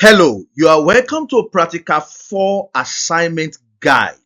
Hello, you are welcome to Practical 4 Assignment Guide.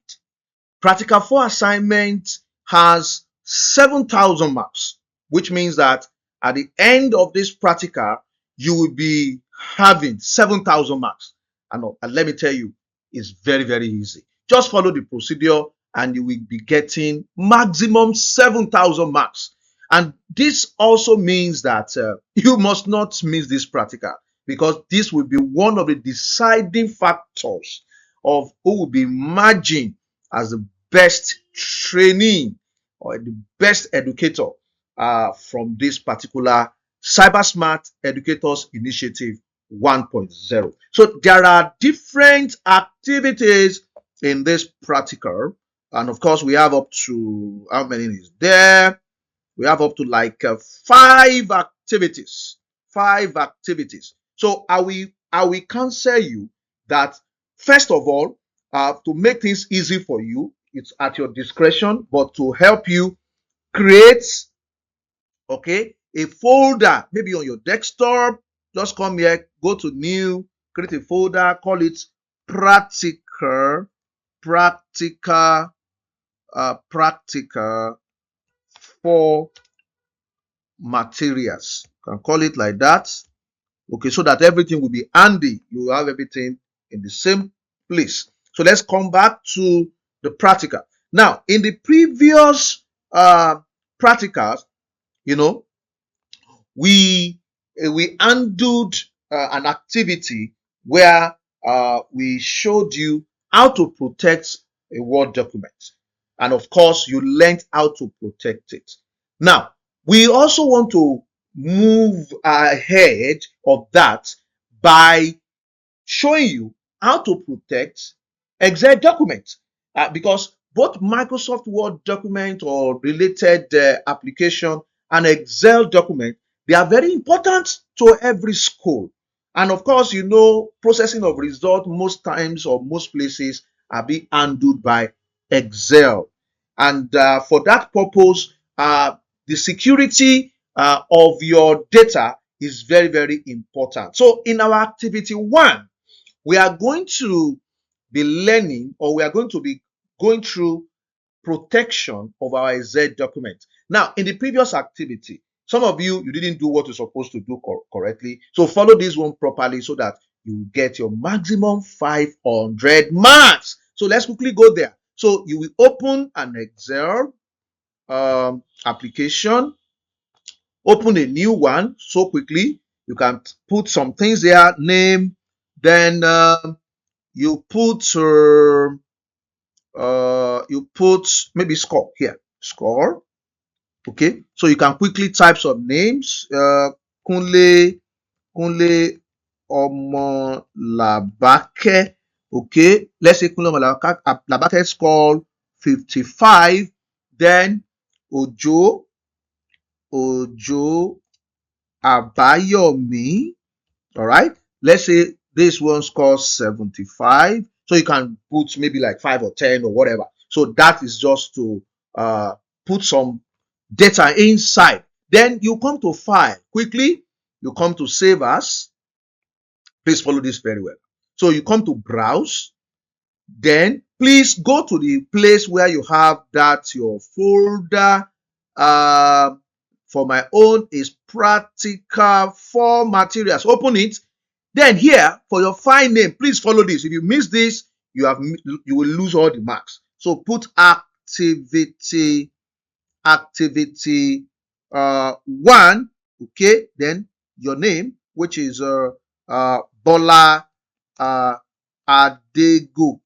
Practical 4 Assignment has 7,000 marks, which means that at the end of this practical, you will be having 7,000 marks. And let me tell you, it's very, very easy. Just follow the procedure and you will be getting maximum 7,000 marks. And this also means that you must not miss this practical, because this will be one of the deciding factors of who will be emerging as the best trainee or the best educator from this particular Cyber Smart Educators Initiative 1.0. So there are different activities in this practical, and of course we have up to, how many is there? We have up to like 5 activities. 5 activities. So I will counsel you that, first of all, to make things easy for you, it's at your discretion, but to help you create, okay, a folder, maybe on your desktop. Just come here, go to new, create a folder, call it practical, practical for materials. You can call it like that. Okay, so that everything will be handy. You will have everything in the same place. So let's come back to the practical. Now, in the previous practicals, we handled an activity where we showed you how to protect a Word document. And of course, you learned how to protect it. Now, we also want to move ahead of that by showing you how to protect Excel documents, because both Microsoft Word document or related application and Excel document, they are very important to every school. And of course, processing of result most times or most places are being handled by Excel. And for that purpose, the security of your data is very, very important. So in our activity 1, we are going to be learning, or we are going to be going through protection of our Excel document. Now, in the previous activity, some of you didn't do what you're supposed to do correctly. So follow this one properly so that you get your maximum 500 marks. So let's quickly go there. So you will open an Excel application, open a new one. So quickly, you can put some things there, name, then you put maybe score here, score. Okay, so you can quickly type some names. Kunle Omolabake. Okay, let's say Kunle Omolabake score 55. Then Ojo Abayomi. All right, let's say this one scores 75. So you can put maybe like 5 or 10 or whatever. So that is just to put some data inside. Then you come to file. Quickly, you come to save as. Please follow this very well. So you come to browse. Then please go to the place where you have that your folder. For my own is practical for materials. Open it. Then here for your file name, please follow this. If you miss this, you will lose all the marks. So put activity 1. Okay, then your name, which is Bola Adegoke.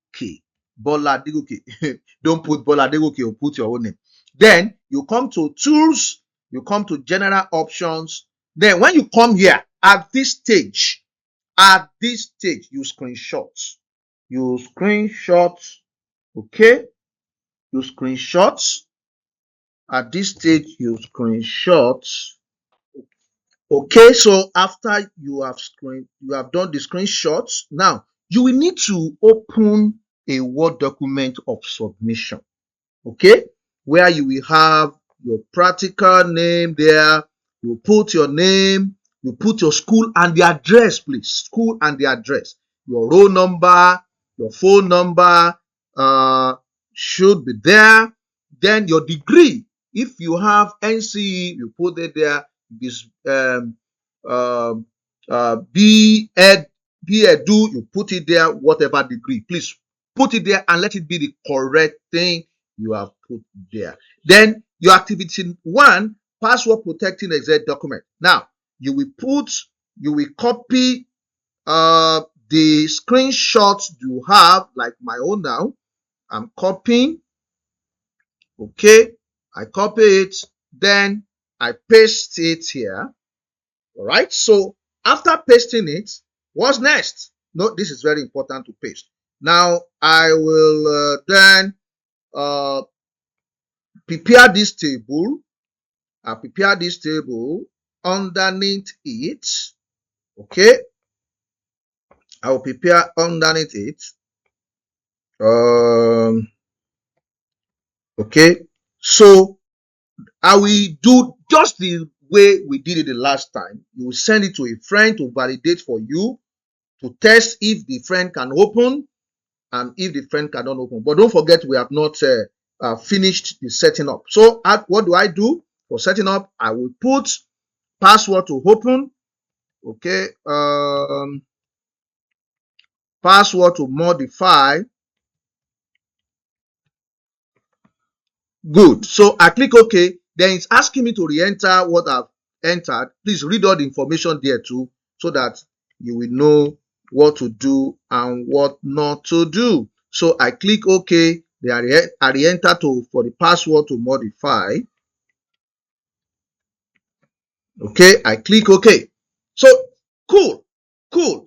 Bola Adegoke. Don't put Bola Adegoke, or put your own name. Then you come to tools, you come to general options. Then when you come here at this stage, you screenshot. Okay, you screenshot. At this stage, you screenshot. Okay, so after you have done the screenshots, now you will need to open a Word document of submission. Okay, where you will have your practical name there. You put your name, You put your school and the address, please. School and the address. Your roll number, your phone number should be there. Then your degree. If you have NCE, you put it there. This B.Ed, B.Edu, you put it there. Whatever degree, please put it there and let it be the correct thing you have put there. Then your activity 1, password protecting exact document. Now you will copy the screenshots you have, like my own now. I'm copying. Okay, I copy it, then I paste it here. All right, so after pasting it, what's next? No, this is very important to paste. Now I will then prepare this table. I prepare this table underneath it. Okay, I will prepare underneath it. Okay, so I will do just the way we did it the last time. You will send it to a friend to validate for you, to test if the friend can open and if the friend cannot open. But don't forget, we have not finished the setting up. So what do I do for setting up? I will put password to open. Okay, password to modify. Good. So I click OK. Then it's asking me to re-enter what I've entered. Please read all the information there too, so that you will know what to do and what not to do. So I click OK. Then I re-enter for the password to modify. Okay, I click OK. So cool.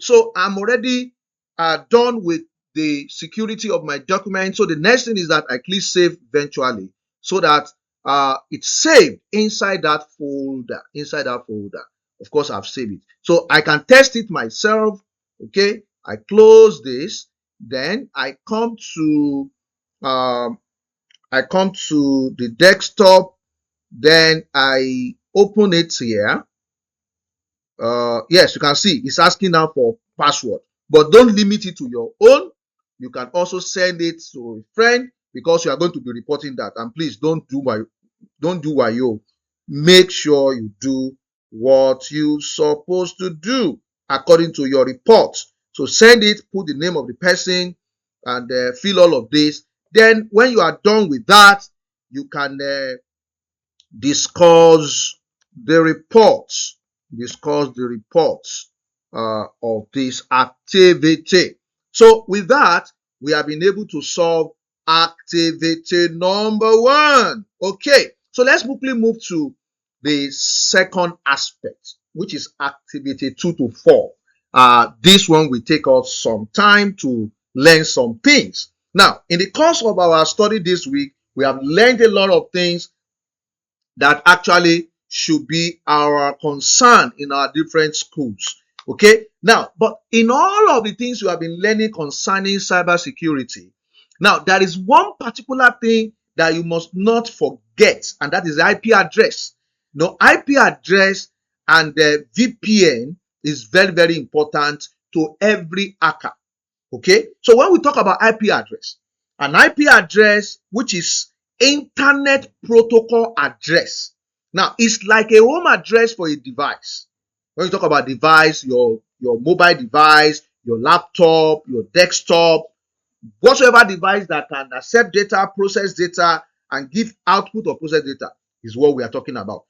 So I'm already done with the security of my document. So the next thing is that I click save eventually, so that it's saved inside that folder. Of course, I've saved it, so I can test it myself. Okay, I close this. Then I come to the desktop. Then I open it here. Yes, you can see it's asking now for password, but don't limit it to your own. You can also send it to a friend, because you are going to be reporting that. And please don't do wayo. Make sure you do what you're supposed to do according to your report. So send it, put the name of the person, and fill all of this. Then when you are done with that, you can discuss the reports. Of this activity. So with that, we have been able to solve activity number 1. Okay, so let's quickly move to the second aspect, which is activity 2 to 4. This one will take us some time to learn some things. Now, in the course of our study this week, we have learned a lot of things that actually should be our concern in our different schools. Okay, now, but in all of the things you have been learning concerning cybersecurity, now there is one particular thing that you must not forget, and that is the IP address. Now, IP address and the VPN is very, very important to every hacker. Okay, so when we talk about IP address, an IP address, which is internet protocol address. Now, it's like a home address for a device. When you talk about device, your mobile device, your laptop, your desktop, whatsoever device that can accept data, process data, and give output of process data is what we are talking about.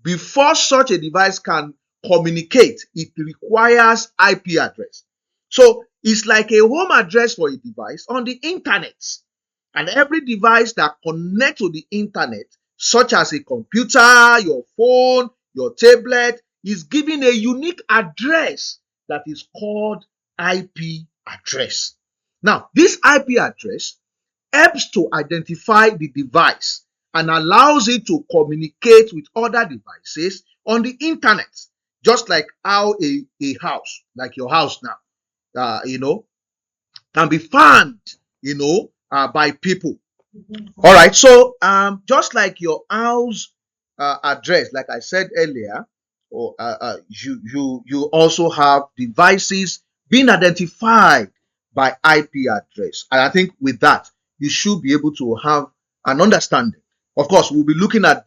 Before such a device can communicate, it requires IP address. So it's like a home address for a device on the internet. And every device that connects to the internet, such as a computer, your phone, your tablet, is given a unique address that is called IP address. Now, this IP address helps to identify the device and allows it to communicate with other devices on the internet, just like how a house, like your house now, can be found, by people. All right, so just like your house address, like I said earlier, or you also have devices being identified by IP address. And I think with that, you should be able to have an understanding. Of course, we'll be looking at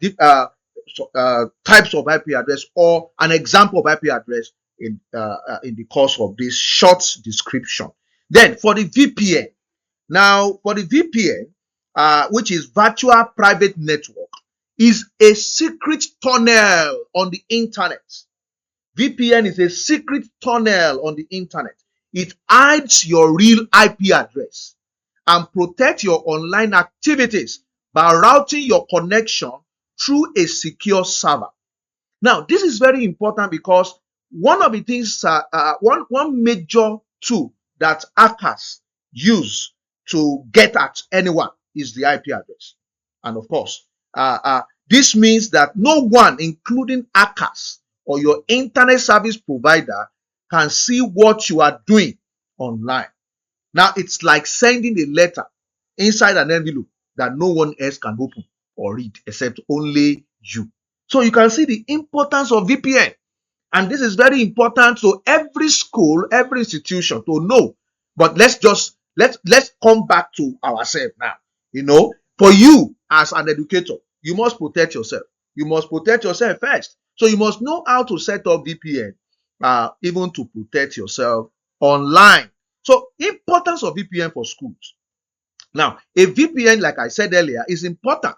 types of IP address or an example of IP address in the course of this short description. Then for the VPN, now for the VPN, which is virtual private network, is a secret tunnel on the internet. VPN is a secret tunnel on the internet. It hides your real IP address and protects your online activities by routing your connection through a secure server. Now, this is very important because one of the things, one major tool that hackers use to get at anyone is the IP address. And of course, this means that no one, including hackers or your internet service provider, can see what you are doing online. Now, it's like sending a letter inside an envelope that no one else can open or read except only you. So you can see the importance of VPN. And this is very important to every school, every institution to know. But let's come back to ourselves now. For you as an educator, you must protect yourself. You must protect yourself first. So you must know how to set up VPN, even to protect yourself online. So importance of VPN for schools. Now, a VPN, like I said earlier, is important,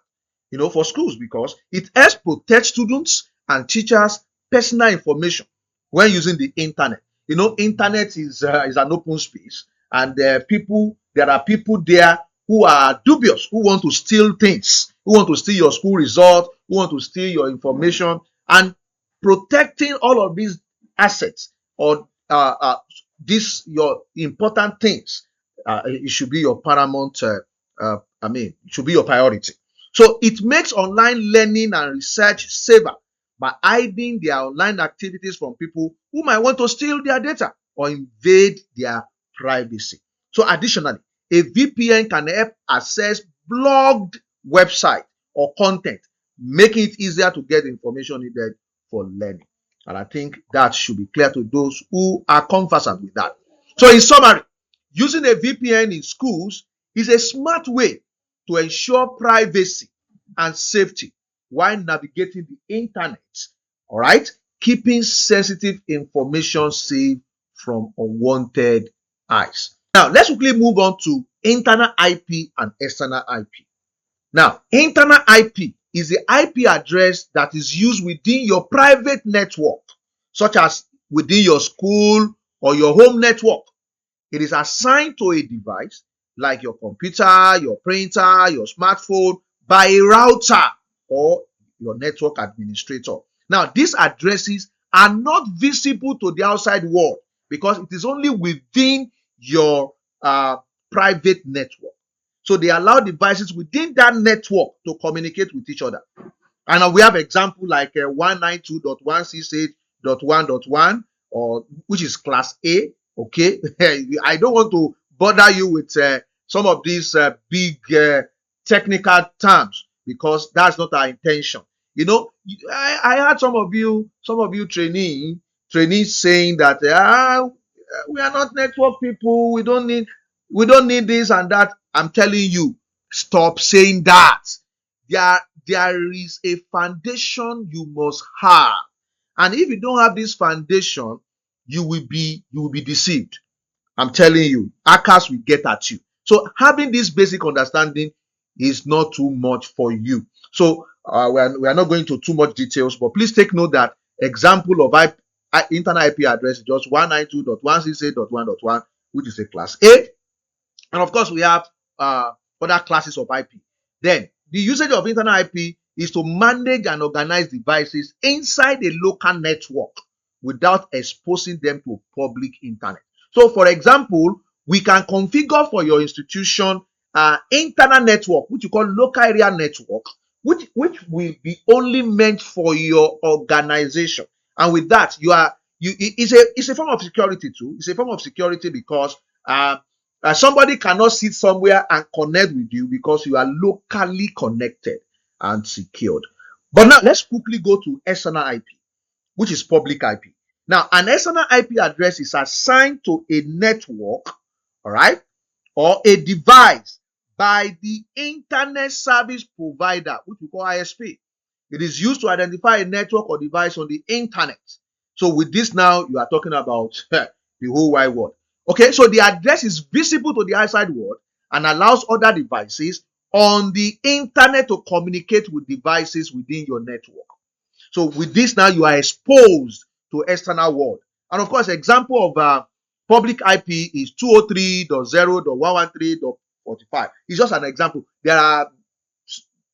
for schools because it helps protect students and teachers' personal information when using the internet. Internet is an open space, and there are people there who are dubious, who want to steal things, who want to steal your school result, who want to steal your information, and protecting all of these assets or your important things. It should be your paramount, it should be your priority. So it makes online learning and research safer by hiding their online activities from people who might want to steal their data or invade their privacy. So additionally, a VPN can help access blocked website or content, making it easier to get information needed for learning. And I think that should be clear to those who are conversant with that. So in summary, using a VPN in schools is a smart way to ensure privacy and safety while navigating the internet. All right, keeping sensitive information safe from unwanted eyes. Now, let's quickly move on to internal IP and external IP. Now, internal IP is the IP address that is used within your private network, such as within your school or your home network. It is assigned to a device like your computer, your printer, your smartphone by a router or your network administrator. Now, these addresses are not visible to the outside world because it is only within your private network. So they allow devices within that network to communicate with each other. And we have example like 192.168.1.1, or which is class A. Okay, I don't want to bother you with some of these big technical terms because that's not our intention. I heard some of you trainees saying that we are not network people. We don't need this and that. I'm telling you, stop saying that. There is a foundation you must have, and if you don't have this foundation, you will be deceived. I'm telling you, hackers will get at you. So having this basic understanding is not too much for you. So we are not going to too much details, but please take note that example of internal IP address is just 192.168.1.1, which is a class A. And of course, we have other classes of IP. Then the usage of internal IP is to manage and organize devices inside a local network without exposing them to public internet. So, for example, we can configure for your institution internal network, which you call local area network, which will be only meant for your organization. And with that, it's a form of security too. It's a form of security because somebody cannot sit somewhere and connect with you because you are locally connected and secured. But now let's quickly go to external IP. which is public IP. Now, an external IP address is assigned to a network, all right, or a device by the internet service provider, which we call ISP. It is used to identify a network or device on the internet. So with this now, you are talking about the whole wide world. Okay, so the address is visible to the outside world and allows other devices on the internet to communicate with devices within your network. So with this now, you are exposed to external world. And of course, example of public IP is 203.0.113.45. It's just an example. There are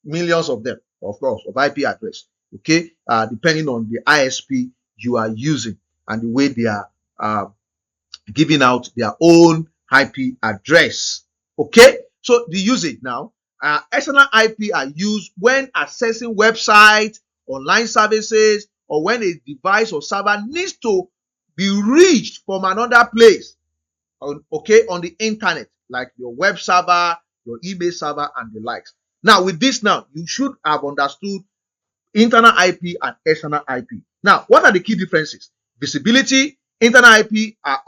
millions of them, of course, of IP address. Okay, depending on the ISP you are using and the way they are giving out their own IP address. Okay, so the usage now, external IP are used when accessing websites, online services, or when a device or server needs to be reached from another place, okay, on the internet, like your web server, your email server, and the likes. Now, with this now, you should have understood internal IP and external IP. Now, what are the key differences? Visibility. Internal IP are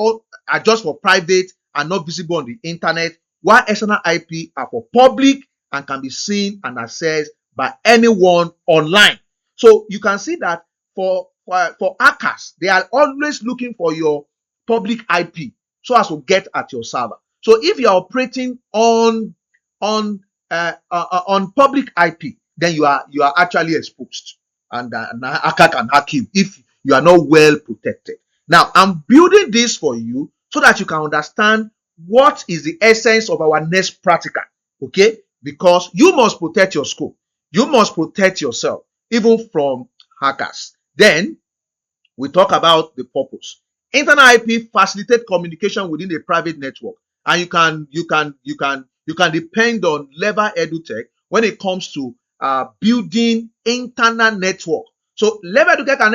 just for private and not visible on the internet, while external IP are for public and can be seen and accessed by anyone online. So you can see that for hackers, they are always looking for your public IP so as to get at your server. So if you are operating on public IP, then you are actually exposed, and hacker can hack you if you are not well protected. Now, I'm building this for you so that you can understand what is the essence of our next practical, okay? Because you must protect your school. You must protect yourself, even from hackers. Then, we talk about the purpose. Internal IP facilitate communication within a private network, and you can depend on Level EduTech when it comes to building internal network. So Level EduTech can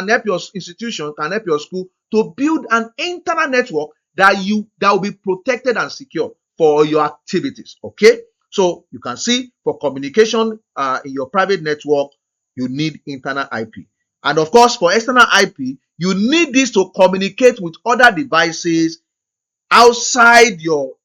help your institution, can help your school to build an internal network that will be protected and secure for your activities. Okay, so you can see for communication in your private network, you need internal IP. And of course, for external IP, you need this to communicate with other devices outside your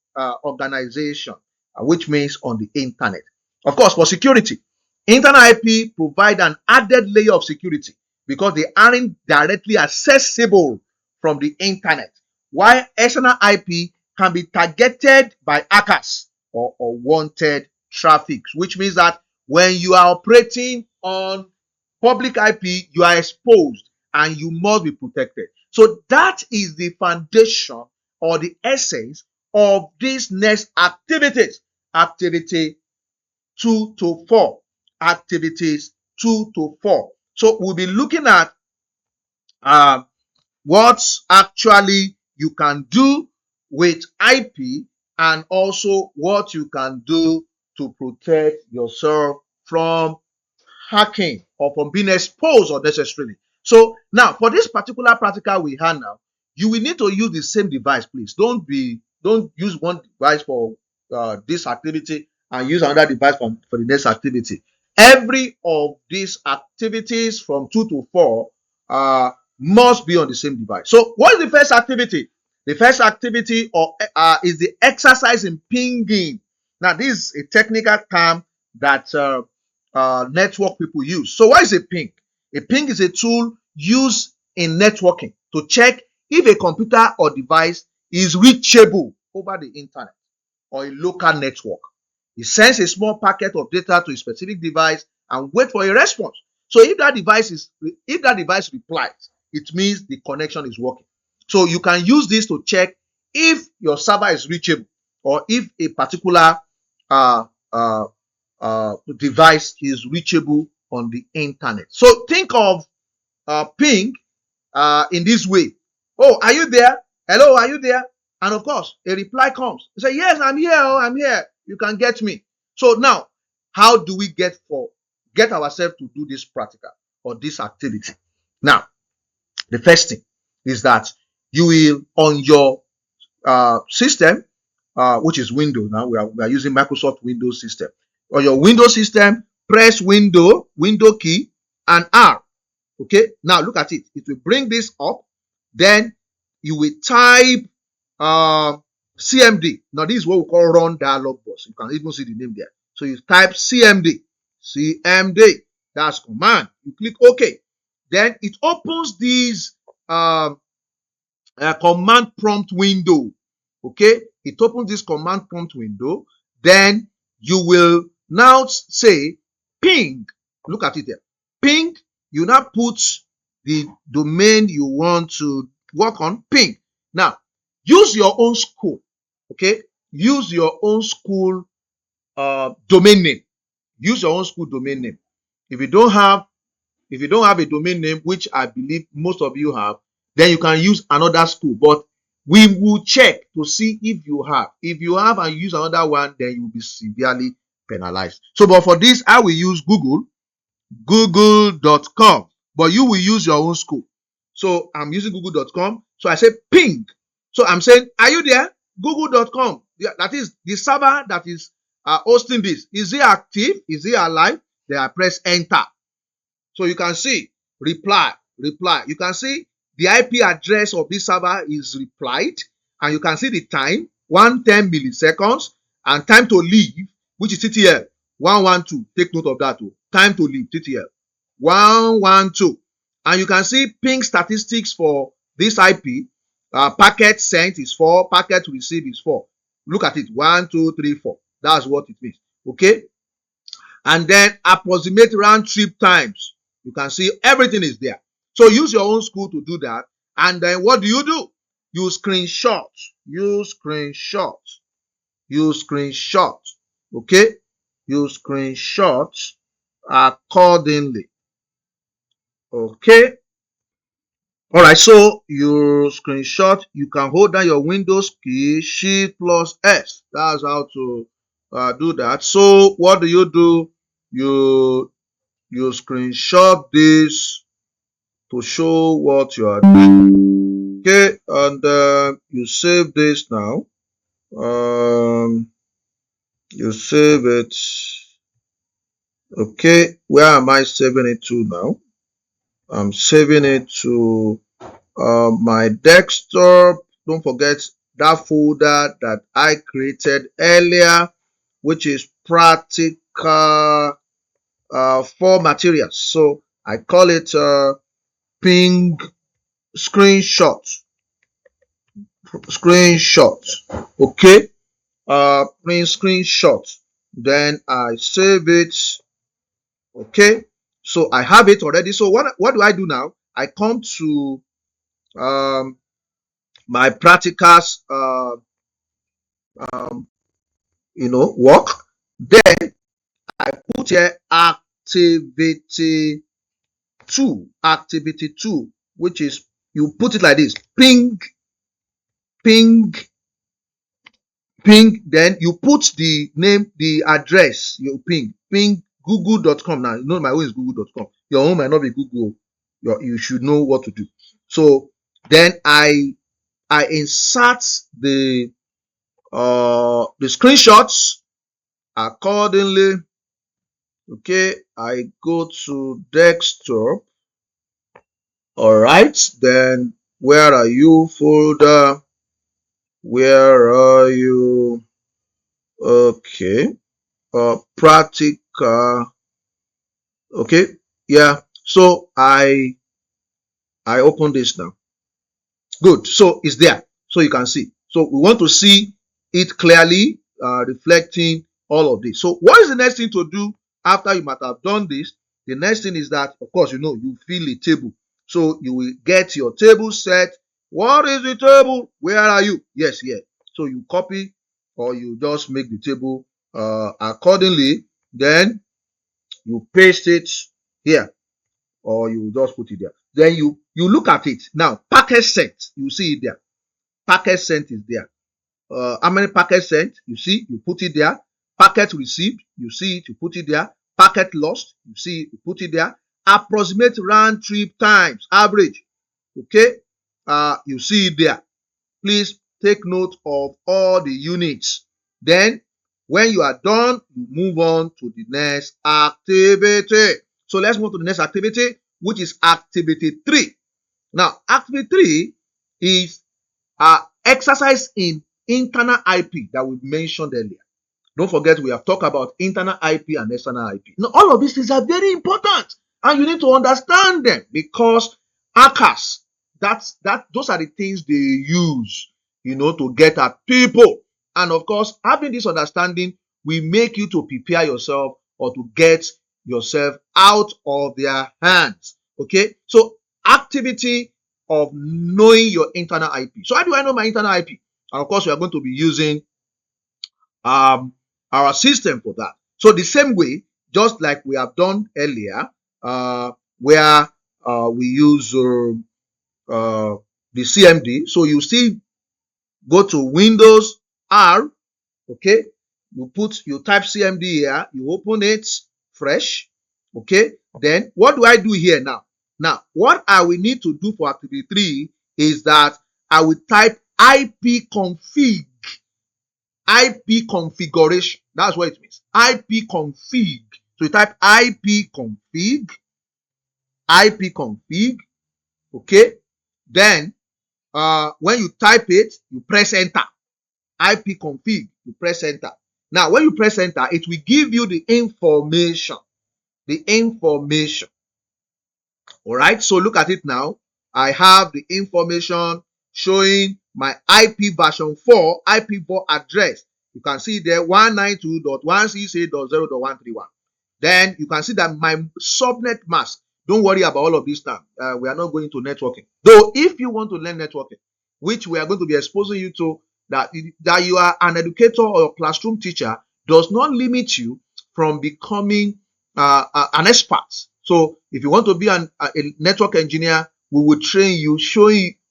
organization, which means on the internet. Of course, for security, internal IP provide an added layer of security because they aren't directly accessible from the internet, while external IP can be targeted by hackers or wanted traffic, which means that when you are operating on public IP, you are exposed and you must be protected. So that is the foundation or the essence of these next activities. Activity 2 to 4. Activities 2 to 4. So we'll be looking at what actually you can do with IP and also what you can do to protect yourself from hacking or from being exposed unnecessarily. So now for this particular practical we have now, you will need to use the same device, please. Don't use one device for this activity and use another device for the next activity. Every of these activities from 2 to 4 must be on the same device. So what is the first activity? The first activity is the exercise in pinging. Now this is a technical term that network people use. So what is a ping? A ping is a tool used in networking to check if a computer or device is reachable over the internet or a local network. It sends a small packet of data to a specific device and wait for a response. So if that device replies, it means the connection is working. So you can use this to check if your server is reachable or if a particular device is reachable on the internet. So think of ping in this way. Oh, are you there? Hello, are you there? And of course, a reply comes. You say, yes, I'm here. Oh, I'm here. You can get me. So now, how do we get ourselves to do this practical or this activity? Now, the first thing is that you will, on your system, which is Windows. Now we are using Microsoft Windows system. On your Windows system, press Window key and R. Okay, now look at it. It will bring this up. Then you will type CMD. Now this is what we call run dialog box. You can even see the name there. So you type CMD. CMD. That's command. You click OK. Then it opens this command prompt window. Okay, it opens this command prompt window. Then you will now say ping. Look at it there. Ping. You now put the domain you want to work on. Ping. Now use your own school. Okay, use your own school domain name. Use your own school domain name. If you don't have a domain name, which I believe most of you have, then you can use another school. But we will check to see if you have. If you have and use another one, then you will be severely penalized. So, but for this, I will use google.com. But you will use your own school. So I'm using google.com. So I say ping. So I'm saying, are you there? Google.com. That is the server that is hosting this. Is it active? Is it alive? Then I press enter. So you can see reply. You can see the IP address of this server is replied, and you can see the time 110 milliseconds and time to leave, which is TTL 112. Take note of that. Time to leave TTL 112, and you can see ping statistics for this IP. Packet sent is 4, packet received is 4. Look at it, 1, 2, 3, 4. That's what it means. Okay, and then approximate round trip times. You can see everything is there. So use your own school to do that. And then what do? You screenshot. Okay, you screenshot accordingly. Okay, all right. So you screenshot. You can hold down your Windows key, Shift plus S. That's how to do that. So what do? You screenshot this to show what you are doing. Okay, and you save this now. You save it. Okay, where am I saving it to now? I'm saving it to my desktop. Don't forget that folder that I created earlier, which is practical for materials. So I call it ping screenshot. Okay, print screenshot. Then I save it. Okay, so I have it already. So what do I do now? I come to my practicals work. Then I put here activity 2, which is, you put it like this: ping, then you put the name, the address, you ping google.com. Now, you know my own is google.com. Your own might not be Google. You should know what to do. So then I insert the screenshots accordingly. Okay, I go to desktop. All right, then where are you folder? Where are you? Okay, practical. Okay, yeah. So I open this now. Good. So it's there. So you can see. So we want to see it clearly, reflecting all of this. So what is the next thing to do after you might have done this? The next thing is that, of course, you fill a table. So you will get your table set. What is the table? Where are you? Yes, here. So you copy, or you just make the table accordingly. Then you paste it here, or you just put it there. Then you look at it. Now, packet sent, you see it there. Packet sent is there. How many packets sent? You see, you put it there. Packet received, you see it, you put it there. Packet lost, you see it, you put it there. Approximate round trip times, average. Okay, you see it there. Please take note of all the units. Then, when you are done, you move on to the next activity. So let's move to the next activity, which is activity 3. Now, activity 3 is exercise in internal IP that we mentioned earlier. Don't forget, we have talked about internal IP and external IP. Now, all of these things are very important, and you need to understand them, because hackers, those are the things they use, to get at people. And of course, having this understanding will make you to prepare yourself or to get yourself out of their hands. Okay, so activity of knowing your internal IP. So how do I know my internal IP? And of course, we are going to be using our system for that. So the same way, just like we have done earlier, where we use the CMD. So you still go to Windows R, okay? You type CMD here, you open it fresh, okay? Then what do I do here now? Now, what I will need to do for activity 3 is that I will type ipconfig. IP configuration. That's what it means. IP config. So you type IP config. Okay. Then when you type it, you press enter. IP config. You press enter. Now, when you press enter, it will give you the information. All right. So look at it now. I have the information showing my IP version 4, IP4 address. You can see there 192.168.0.131. Then you can see that my subnet mask. Don't worry about all of this stuff. We are not going to networking. Though, if you want to learn networking, which we are going to be exposing you to, that you are an educator or a classroom teacher, does not limit you from becoming an expert. So if you want to be a network engineer, we will train you,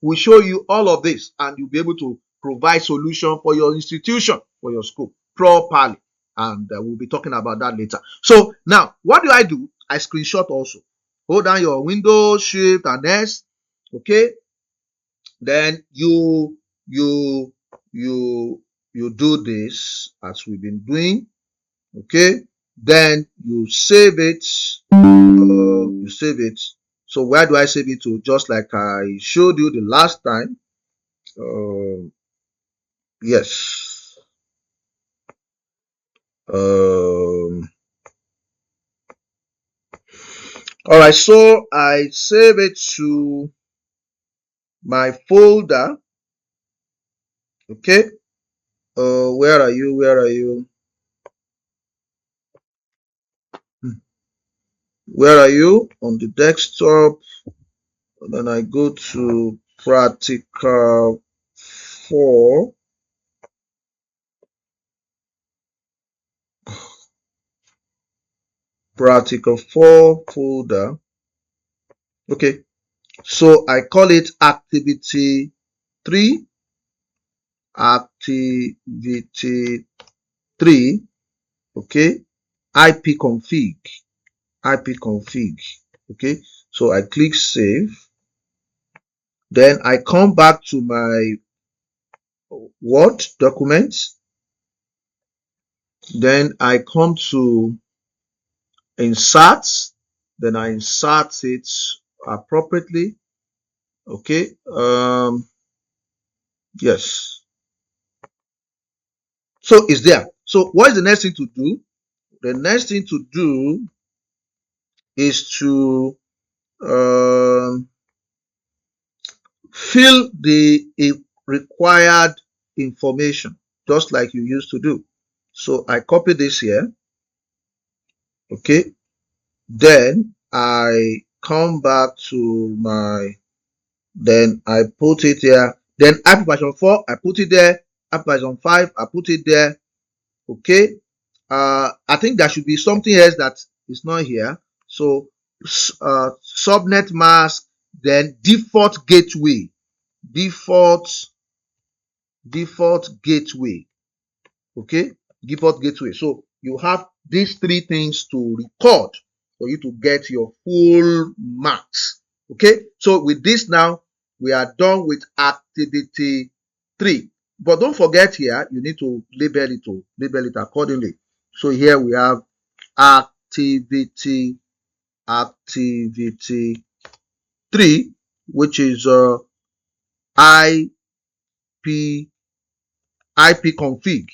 we'll show you all of this, and you'll be able to provide solution for your institution, for your school properly. And we'll be talking about that later. So now, what do? I screenshot also. Hold down your Windows, Shift, and S. Okay. Then you do this as we've been doing. Okay. Then you save it. So where do I save it to? Just like I showed you the last time. Yes. All right. So I save it to my folder. Okay. Where are you? Where are you? On the desktop. And then I go to practical 4. Practical 4 folder. Okay. So I call it activity 3. Activity 3. Okay. IP config. Okay. So I click save. Then I come back to my Word document. Then I come to insert. Then I insert it appropriately. Okay. Yes. So it's there. So what is the next thing to do? The next thing to do is to fill the required information, just like you used to do. So I copy this here. Okay. Then I come back to then I put it here. Then IP version 4, I put it there. IP version 5, I put it there. Okay. I think there should be something else that is not here. So subnet mask, then default gateway. Default gateway. Okay. Default gateway. So you have these 3 things to record for you to get your full marks. Okay. So with this now, we are done with activity 3. But don't forget here, you need to label it accordingly. So here we have activity activity 3, which is IP config.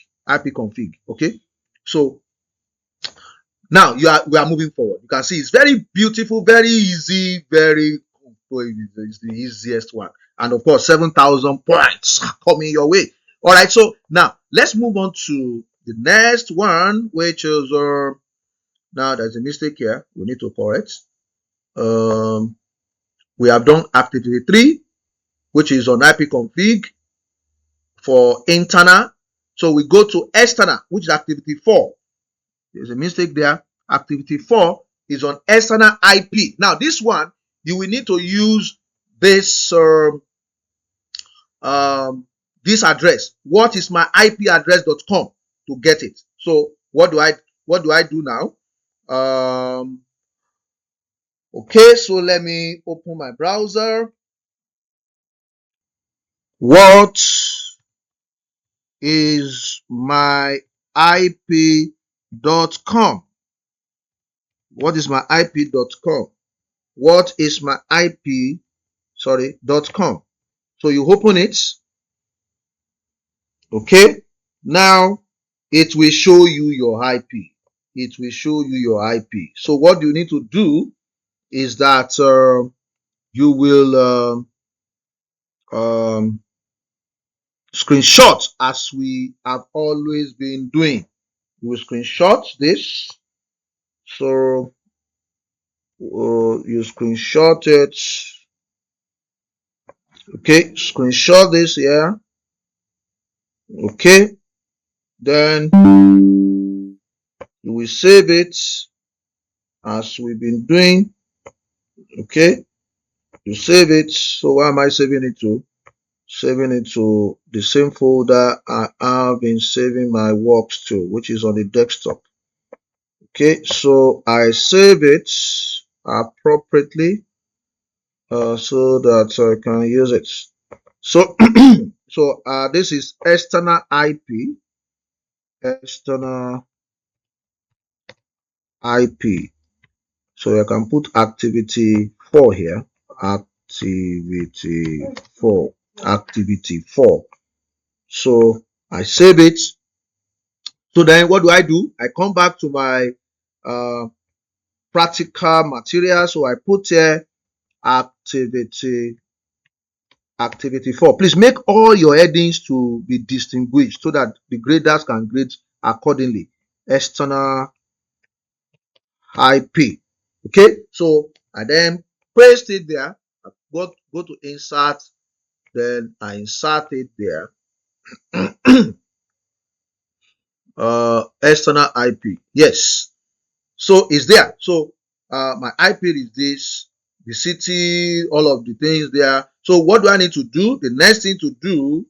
Okay, so now we are moving forward. You can see it's very beautiful, very easy, it's the easiest one, and of course 7,000 points coming your way. All right, so now let's move on to the next one, which is now there's a mistake here we need to correct. We have done activity 3, which is on IP config for internal. So we go to external, which is activity 4. There's a mistake there. Activity 4 is on external IP. Now this one, you will need to use this this address. What is my IP address.com to get it? So what do I do now? Okay, so let me open my browser. What is my IP.com? What is my IP.com? What is my IP, .com? So you open it. Okay. Now it will show you your IP. It will show you your IP. So what you need to do is that you will screenshot, as we have always been doing. You will screenshot this. So you screenshot it. Okay, screenshot this here. Okay, then you will save it as we've been doing. Okay, you save it. So why am I saving it to? Saving it to the same folder I have been saving my works to, which is on the desktop. Okay, so I save it appropriately so that I can use it. So so this is external IP. External IP. So I can put activity 4 here. Activity 4. Activity 4. So I save it. So then what do? I come back to my practical material. So I put here activity 4. Please make all your headings to be distinguished so that the graders can grade accordingly. External IP. Okay, so I then paste it there. I go to insert, then I insert it there. External IP. Yes. So it's there. So my IP is this, the city, all of the things there. So what do I need to do? The next thing to do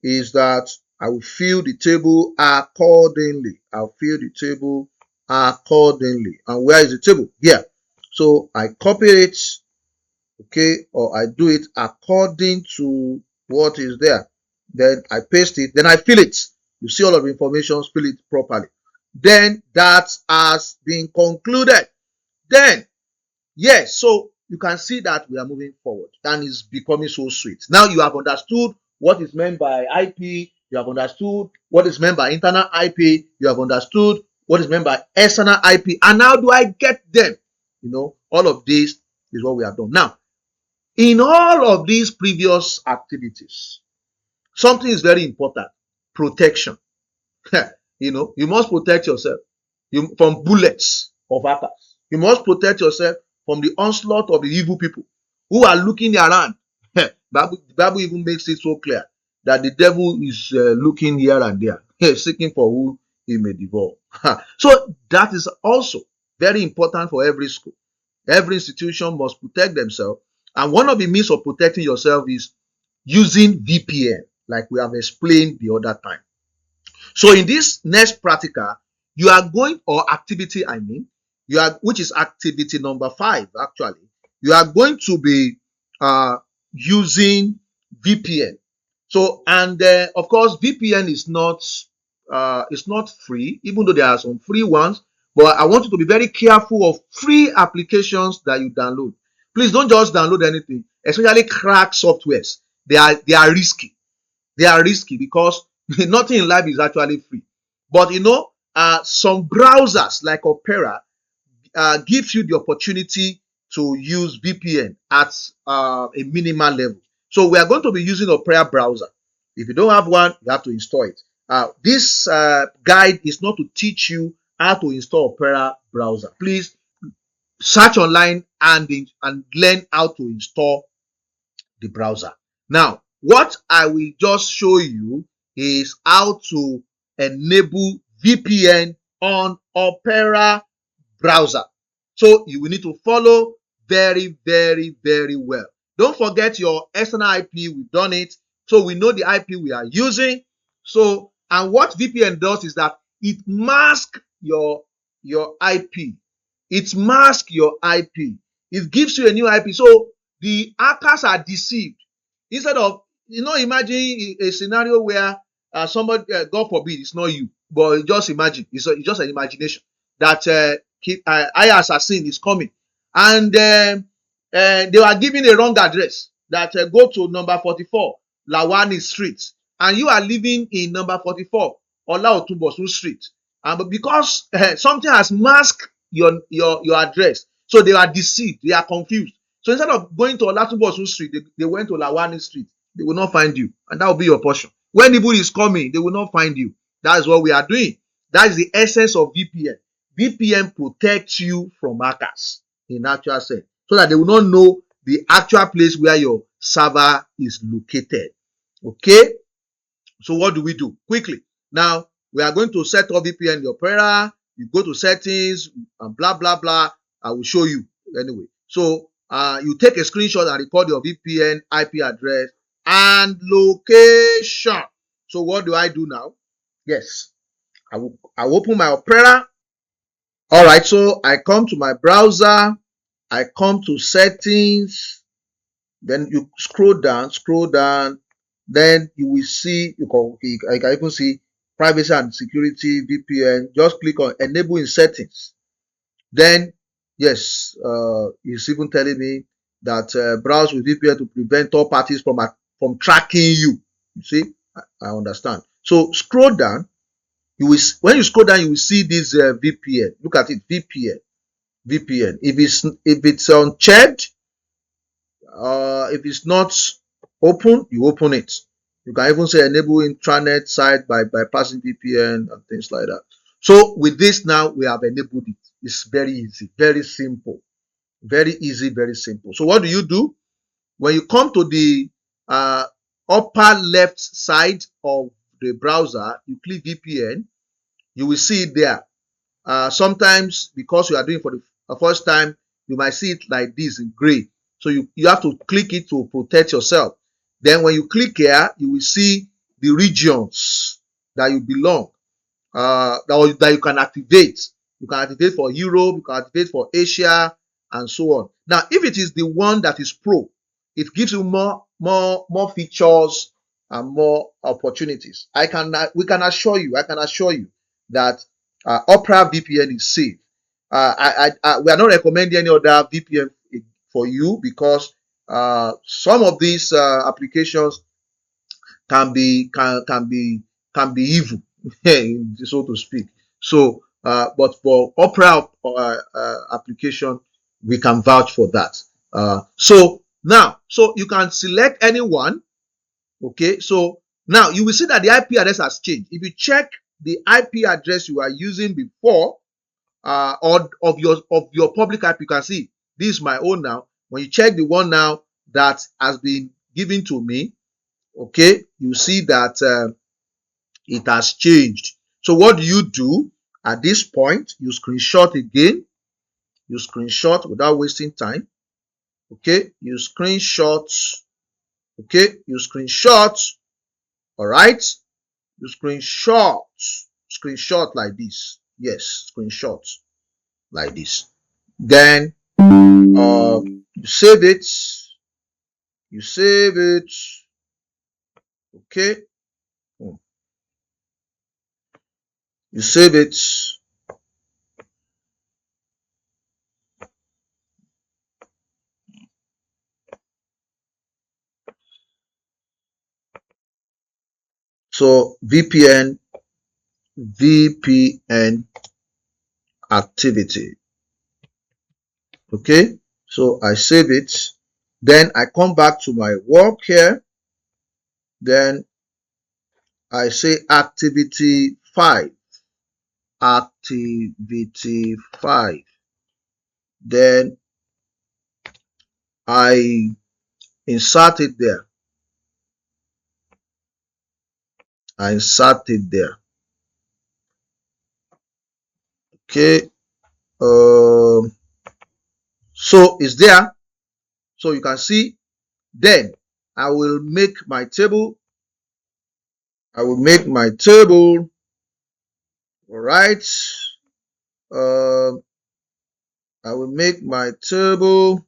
is that I will fill the table accordingly. I'll fill the table accordingly. And where is the table? Here. So I copy it, okay, or I do it according to what is there. Then I paste it, then I fill it. You see all of the information, fill it properly. Then that has been concluded. Then, yes, so you can see that we are moving forward and it's becoming so sweet. Now you have understood what is meant by IP, you have understood what is meant by internal IP, you have understood what is meant by external IP, and how do I get them? You know, all of this is what we have done. Now, in all of these previous activities, something is very important: protection. You know, you must protect yourself from bullets of hackers. You must protect yourself from the onslaught of the evil people who are looking around. The Bible even makes it so clear that the devil is looking here and there, seeking for who he may devour. So that is also very important for every school. Every institution must protect themselves. And one of the means of protecting yourself is using VPN, like we have explained the other time. So in this next practical, you are going, or activity, I mean, which is activity number 5, actually, you are going to be using VPN. So, and of course, VPN is not free, even though there are some free ones, But I want you to be very careful of free applications that you download. Please don't just download anything, especially crack softwares. They are risky. They are risky because nothing in life is actually free. But some browsers like Opera gives you the opportunity to use VPN at a minimal level. So we are going to be using Opera browser. If you don't have one, you have to install it. This guide is not to teach you how to install Opera browser. Please search online and learn how to install the browser. Now, what I will just show you is how to enable VPN on Opera browser. So you will need to follow very, very, very well. Don't forget your external IP. We've done it. So we know the IP we are using. So, and what VPN does is that it masks your IP. It masks your IP. It gives you a new IP. So the hackers are deceived. Instead of, imagine a scenario where somebody, God forbid, it's not you, but just imagine, it's just an imagination that eye assassin is coming, and they were given a wrong address that go to number 44 Lawani Street, and you are living in number 44 Olaotunbosun Street, and because something has masked your address, so they are deceived, they are confused. So instead of going to Olatunbosun Street, they went to Lawani Street. They will not find you, and that will be your portion. When evil is coming, they will not find you. That is what we are doing. That is the essence of VPN. VPN protects you from hackers in actual sense, so that they will not know the actual place where your server is located. Okay, so what do we do? Quickly, now we are going to set up VPN in your Opera. You go to settings and blah blah blah. I will show you anyway. So you take a screenshot and record your VPN IP address and location. So what do I do now? Yes, I will open my Opera. All right, so I come to my browser, I come to settings, then you scroll down, then you will see, I can even see privacy and security, VPN. Just click on enable in settings. Then, yes, it's even telling me that browse with VPN to prevent third parties from tracking you. You see, I understand. So scroll down. When you scroll down, you will see this VPN. Look at it, VPN. If it's unchecked, if it's not open, you open it. You can even say enable intranet site by bypassing VPN and things like that. So with this now, we have enabled it. It's very easy, very simple, very easy, very simple. So what do you do? When you come to the upper left side of the browser, you click VPN, you will see it there. Sometimes because you are doing for the first time, you might see it like this in gray. So you have to click it to protect yourself. Then when you click here, you will see the regions that you belong, that you can activate. You can activate for Europe, you can activate for Asia, and so on. Now, if it is the one that is pro, it gives you more features and more opportunities. I can assure you that Opera VPN is safe. We are not recommending any other VPN for you because some of these applications can be evil, so to speak. So, but for Opera application, we can vouch for that. So you can select anyone. Okay, so now you will see that the IP address has changed. If you check the IP address you are using before, or of your public IP, you can see this is my own now. When you check the one now that has been given to me, okay, you see that it has changed. So what do you do at this point? You screenshot again. You screenshot without wasting time. Okay, you screenshot. Okay, you screenshot. All right, you screenshot like this. Yes, screenshot like this. Then you save it. You save it. Okay, you save it. So VPN activity. Okay, so I save it. Then I come back to my work here. Then I say activity 5. Activity 5. Then I insert it there. I insert it there. Okay. So it's there. So you can see. Then I will make my table. I will make my table. All right. I will make my table.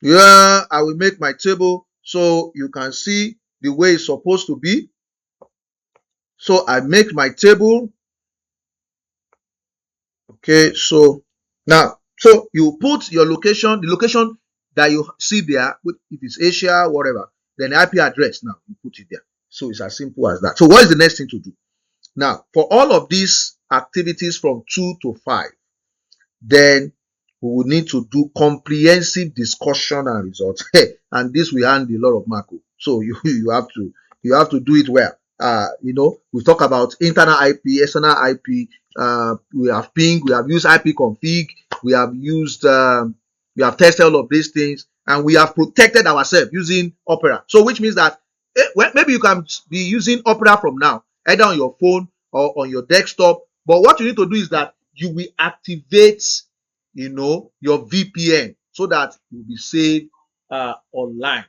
Yeah, I will make my table so you can see the way it's supposed to be. So I make my table. Okay, so now, so you put your location, the location that you see there, if it's Asia, whatever, then the IP address, now you put it there. So it's as simple as that. So what is the next thing to do? Now, for all of these activities from 2 to 5, then we will need to do comprehensive discussion and results. And this will hand a lot of mark. So you have to do it well. We talk about internal IP, external IP. We have ping, we have used IP config, we have used we have tested all of these things, and we have protected ourselves using Opera. So which means that maybe you can be using Opera from now, either on your phone or on your desktop. But what you need to do is that you will activate your VPN so that you'll be saved online,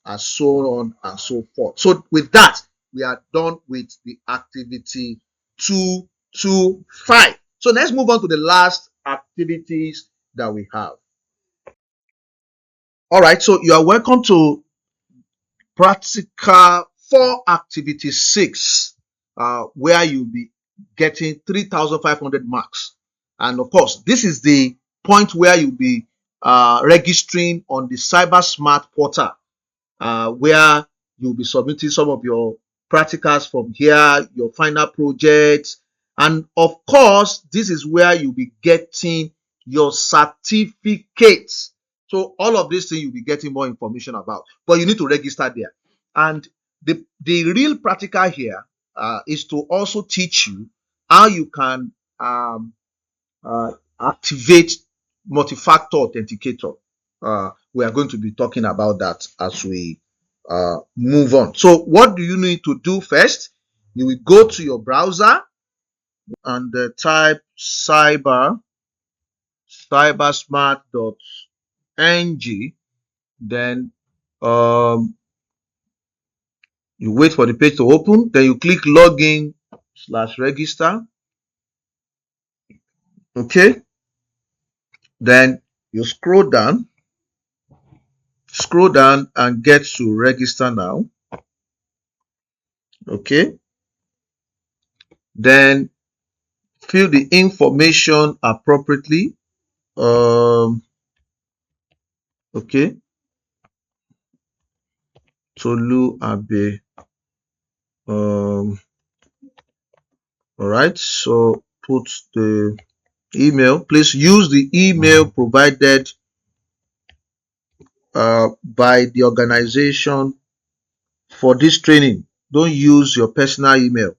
and so on and so forth. So with that, we are done with the activity 2 to 5. So let's move on to the last activities that we have. All right, so you are welcome to practical 4 activity 6, where you'll be getting 3,500 marks. And of course, this is the point where you'll be registering on the Cyber Smart portal, where you'll be submitting some of your practicals from here, your final projects. And of course, this is where you'll be getting your certificates. So all of these things you'll be getting more information about, but you need to register there. And the real practical here is to also teach you how you can activate multi-factor authenticator. We are going to be talking about that as we move on. So what do you need to do first? You will go to your browser and type cybersmart.ng. Then you wait for the page to open. Then you click login/register. Okay. Then you scroll down and get to register now. Okay. Then fill the information appropriately. Okay. Tolu Abe. All right. So put the email. Please use the email provided by the organization for this training. Don't use your personal email.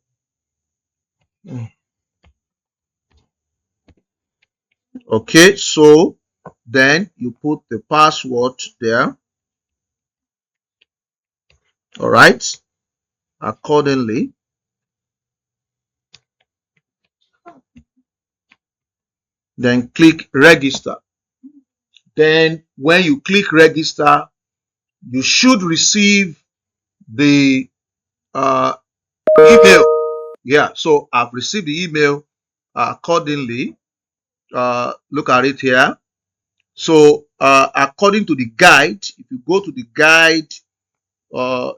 Okay, so then you put the password there. All right, accordingly. Then click register. Then when you click register, you should receive the email. Yeah, so I've received the email accordingly. Look at it here. So according to the guide, if you go to the guide,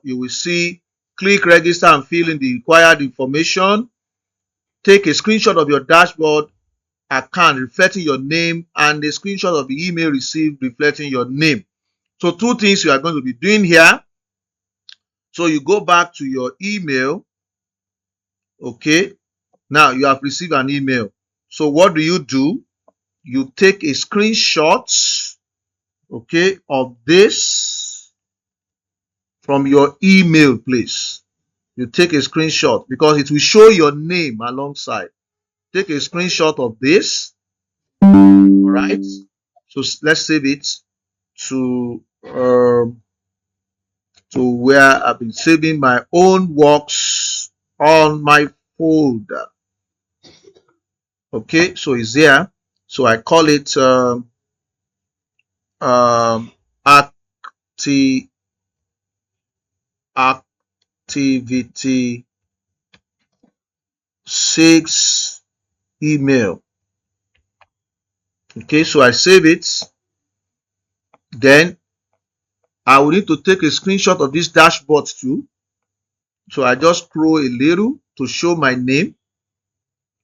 you will see click register and fill in the required information. Take a screenshot of your dashboard account reflecting your name and a screenshot of the email received reflecting your name. So 2 things you are going to be doing here. So you go back to your email. Okay. Now you have received an email. So what do? You take a screenshot, okay, of this from your email, please. You take a screenshot because it will show your name alongside. Take a screenshot of this. All right. So let's save it to where I've been saving my own works on my folder. Okay, so it's there. So I call it acti activity 6 email. Okay, so I save it. Then I will need to take a screenshot of this dashboard too. So I just scroll a little to show my name.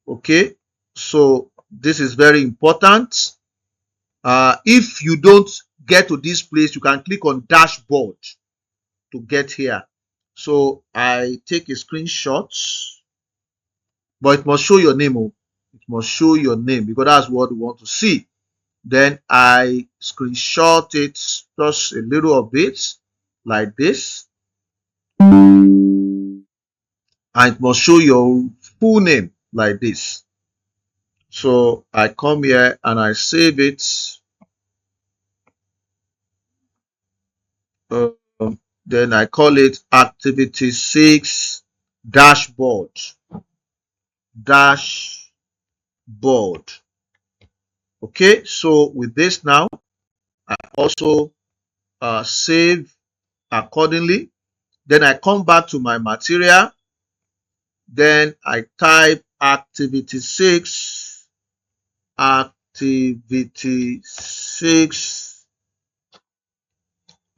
Okay, so this is very important. If you don't get to this place, you can click on dashboard to get here. So I take a screenshot, but it must show your name. Oh. It must show your name because that's what we want to see. Then I screenshot it just a little of it like this. And it must show your full name like this. So I come here and I save it. Then I call it activity 6 dashboard. Dashboard. Okay, so with this now, I also save accordingly. Then I come back to my material. Then I type activity 6. Activity 6.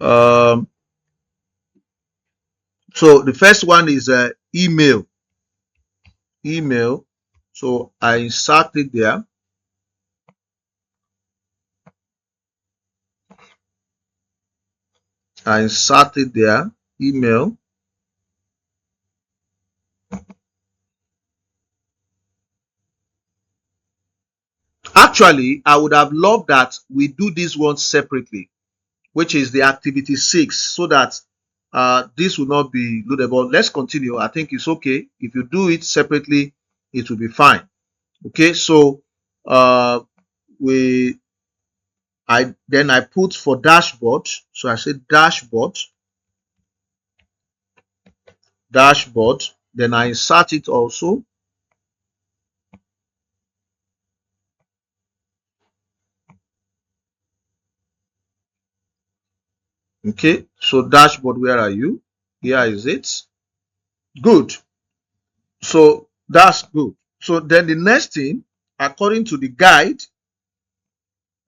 So the first one is email. Email. So I insert it there. I insert it there. Email. Actually, I would have loved that we do this one separately, which is the activity 6, so that this will not be loadable. Let's continue. I think it's okay. If you do it separately, it will be fine. Okay, so then I put for dashboard. So I said dashboard. Then I insert it also. Okay, so dashboard, where are you? Here is it. Good. So that's good. So then the next thing, according to the guide,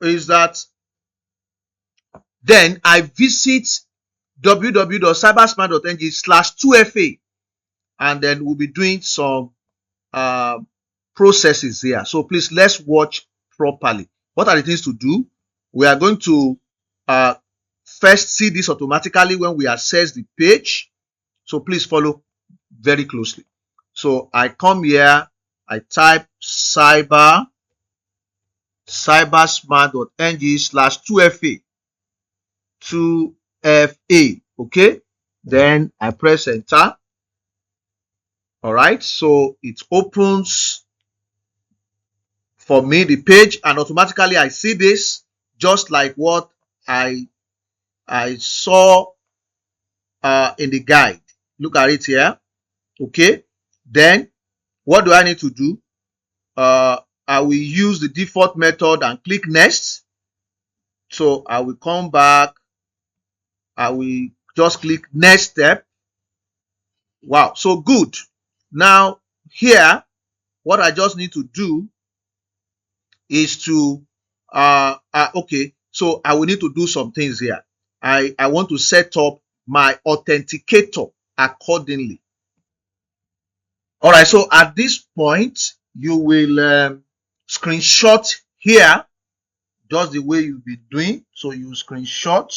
is that then I visit www.cybersmart.ng/2fa, and then we'll be doing some processes here. So please, let's watch properly. What are the things to do? We are going to first see this automatically when we access the page. So please follow very closely. So I come here, I type cybersmart.ng/2fa. 2fa. Okay, then I press enter. All right, so it opens for me the page, and automatically I see this just like what I saw in the guide. Look at it here. Okay, then what do I need to do? I will use the default method and click next. So I will come back. I will just click next step. Wow, so good. Now here, what I just need to do is to okay, so I will need to do some things here. I want to set up my authenticator accordingly. All right, so at this point you will screenshot here just the way you'll be doing. So you screenshot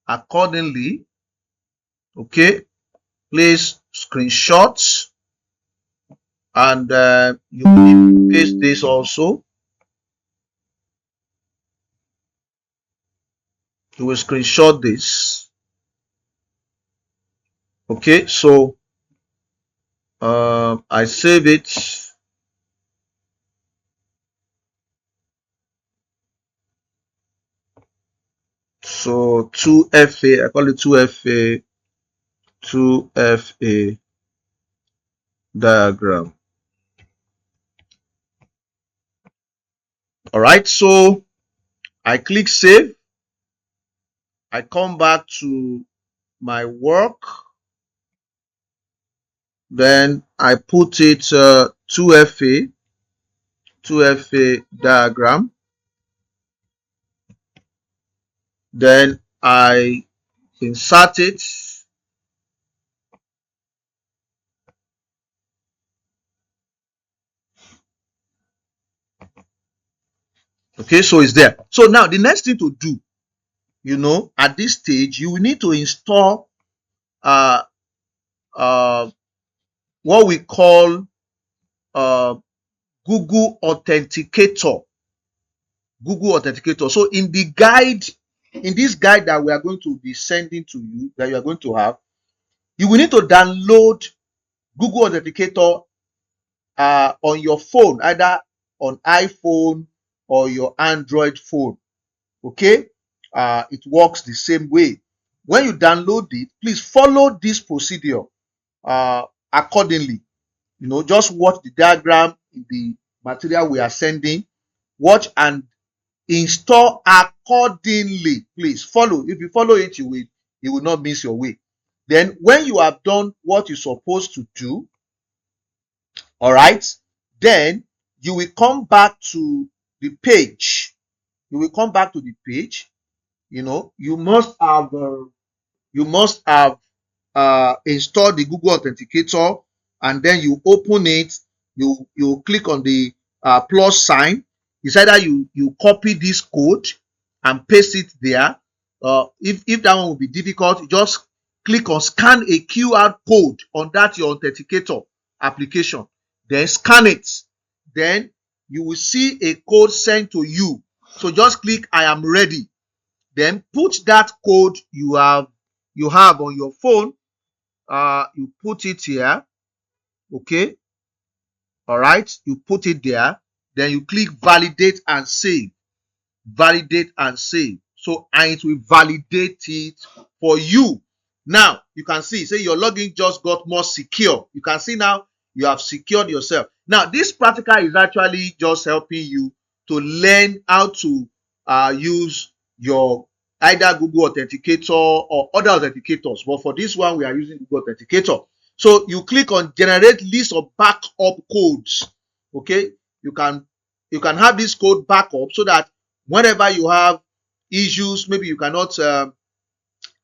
accordingly. Okay, please screenshot, and you paste this also. You will screenshot this. Okay, so I save it. So 2FA, I call it 2FA, 2FA diagram. All right, so I click save. I come back to my work. Then I put it 2FA, 2FA diagram. Then I insert it. Okay, so it's there. So now the next thing to do, at this stage, you will need to install uh, uh, what we call uh, Google Authenticator. Google Authenticator. So in this guide that we are going to be sending to you, that you are going to have, you will need to download Google Authenticator on your phone, either on iPhone or your Android phone. Okay, it works the same way. When you download it, please follow this procedure accordingly. Just watch the diagram in the material we are sending. Watch and install accordingly. Please follow. If you follow it, you will not miss your way. Then when you have done what you're supposed to do, all right, then you will come back to the page. You will come back to the page. You must have installed the Google Authenticator, and then you open it. You click on the plus sign. It's either you copy this code and paste it there. If that one will be difficult, just click on scan a QR code on that your authenticator application. Then scan it. Then you will see a code sent to you. So just click I am ready. Then put that code you have on your phone. You put it here. Okay. All right. You put it there. Then you click validate and save. Validate and save. So, and it will validate it for you. Now you can see, say your login just got more secure. You can see now you have secured yourself. Now this practical is actually just helping you to learn how to use your either Google Authenticator or other authenticators. But for this one, we are using Google Authenticator. So you click on generate list of backup codes. Okay, you can have this code backup so that whenever you have issues, maybe you cannot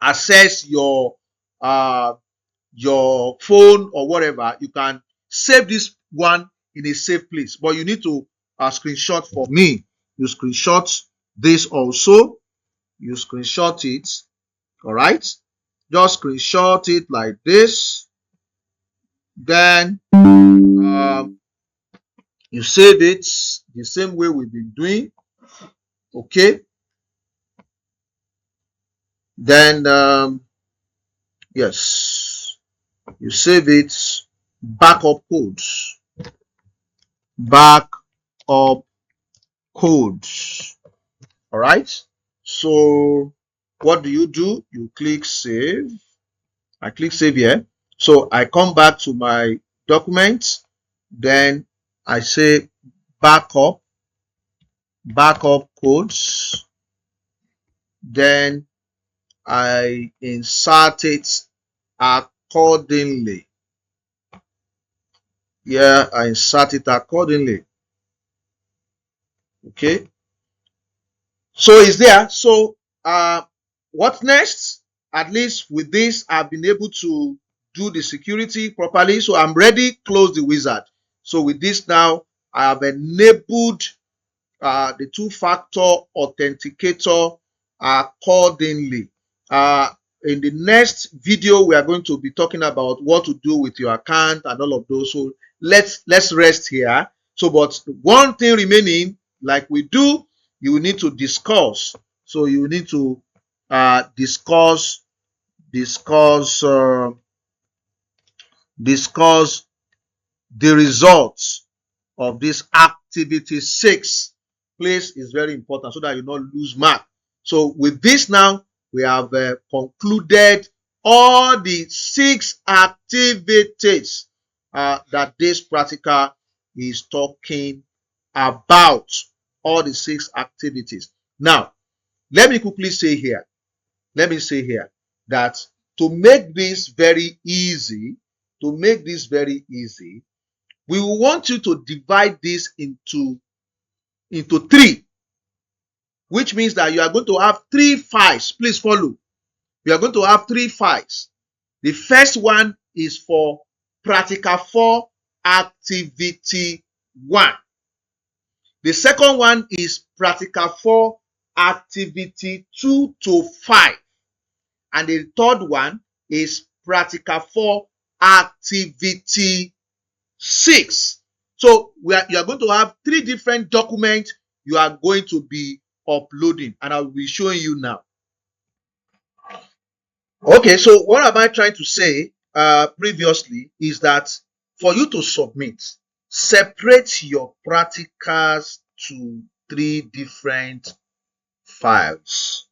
access your phone or whatever, you can save this one in a safe place. But you need to screenshot for me. You screenshot this also. You screenshot it. All right. Just screenshot it like this. Then you save it the same way we've been doing. Okay. Then yes, you save it. Backup codes. Backup codes. All right. So what do? You click save. I click save here. So I come back to my document. Then I say backup codes. Then I insert it accordingly. Yeah, I insert it accordingly. Okay. So it's there. So what next? At least with this, I've been able to do the security properly. So I'm ready. Close the wizard. So with this now, I have enabled the two-factor authenticator accordingly. in the next video, we are going to be talking about what to do with your account and all of those. So let's rest here. So, but one thing remaining, like we do, you need to discuss. So you need to discuss the results of this activity 6. Please, is very important so that you not lose mark. So with this now, we have concluded all the 6 activities that this practical is talking about. All the 6 activities. Now, let me quickly say here. Let me say here that to make this very easy, we want you to divide this into 3, which means that you are going to have 3 files. Please follow. You are going to have 3 files. The first one is for practical 4 activity 1. The second one is practical 4 activity 2 to 5. And the third one is practical 4 activity 6. So you are going to have 3 different documents you are going to be uploading, and I will be showing you now. Okay, so what am I trying to say previously is that for you to submit, separate your practicals to 3 different files.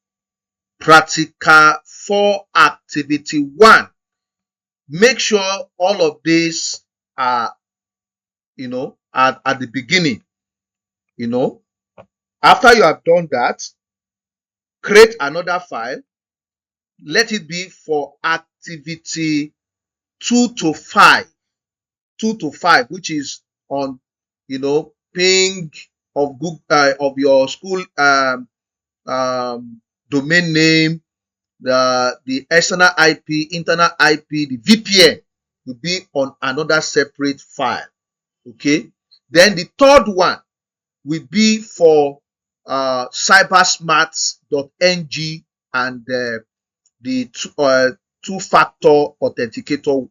Practical 4 activity 1. Make sure all of these are, at the beginning. After you have done that, create another file. Let it be for activity 2 to 5. 2 to 5, which is on, ping of Google, of your school domain name, the external IP, internal IP, the VPN will be on another separate file. Okay. Then the third one will be for cybersmarts.ng and the two-factor authenticator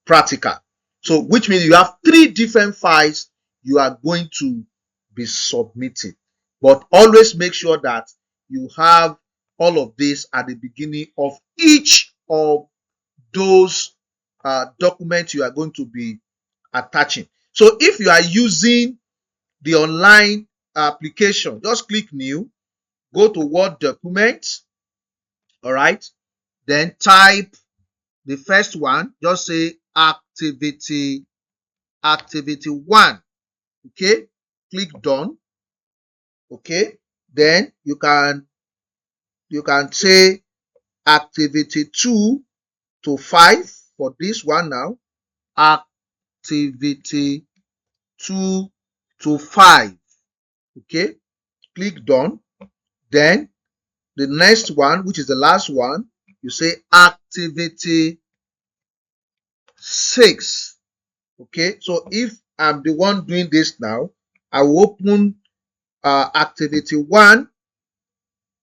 practical. So, which means you have 3 different files you are going to be submitting. But always make sure that you have all of this at the beginning of each of those documents you are going to be attaching. So if you are using the online application, just click new, go to Word document, all right, then type the first one, just say activity 1, okay, click done, okay, then you can say activity 2 to 5 for this one now, activity 2 to 5, okay, click done. Then the next one, which is the last one, you say activity 6, okay. So if I'm the one doing this now, I will open activity 1,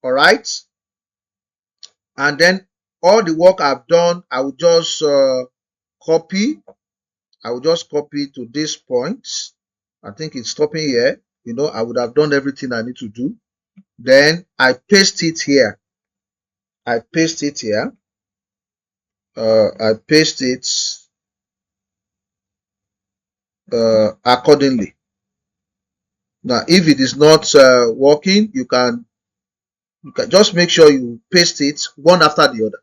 all right, and then all the work I've done, I will just copy. I will just copy to this point. I think it's stopping here. I would have done everything I need to do. Then I paste it here. I paste it here. I paste it accordingly. Now, if it is not working, you can just make sure you paste it one after the other.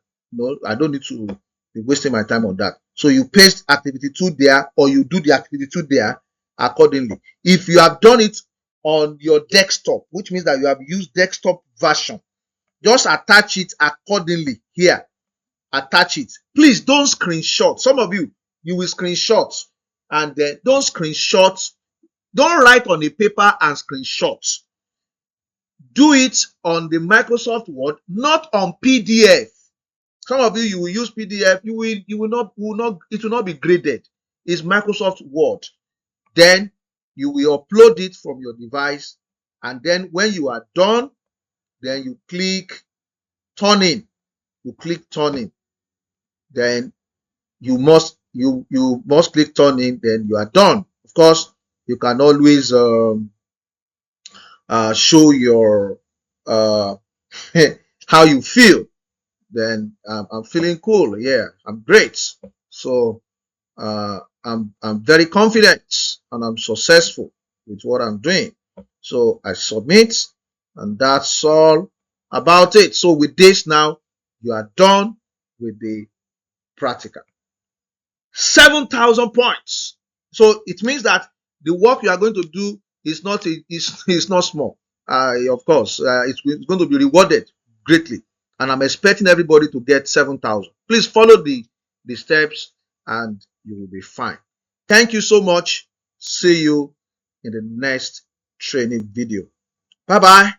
I don't need to be wasting my time on that. So you paste activity 2 there, or you do the activity 2 there accordingly. If you have done it on your desktop, which means that you have used desktop version, just attach it accordingly here. Attach it. Please don't screenshot. Some of you will screenshot, and don't screenshot. Don't write on a paper and screenshot. Do it on the Microsoft Word, not on PDF. Some of you will use PDF. It will not be graded. It's Microsoft Word. Then you will upload it from your device, and then when you are done, then you click turn in. you click turn in, then you must click turn in, then you are done. Of course, you can always show your how you feel. Then I'm feeling cool. Yeah, I'm great. So I'm very confident and I'm successful with what I'm doing. So I submit, and that's all about it. So with this now, you are done with the practical. 7,000 points. So it means that the work you are going to do is not small. Of course, it's going to be rewarded greatly, and I'm expecting everybody to get 7,000. Please follow the steps, and you will be fine. Thank you so much. See you in the next training video. Bye bye.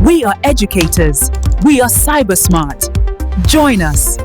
We are educators. We are cyber smart. Join us.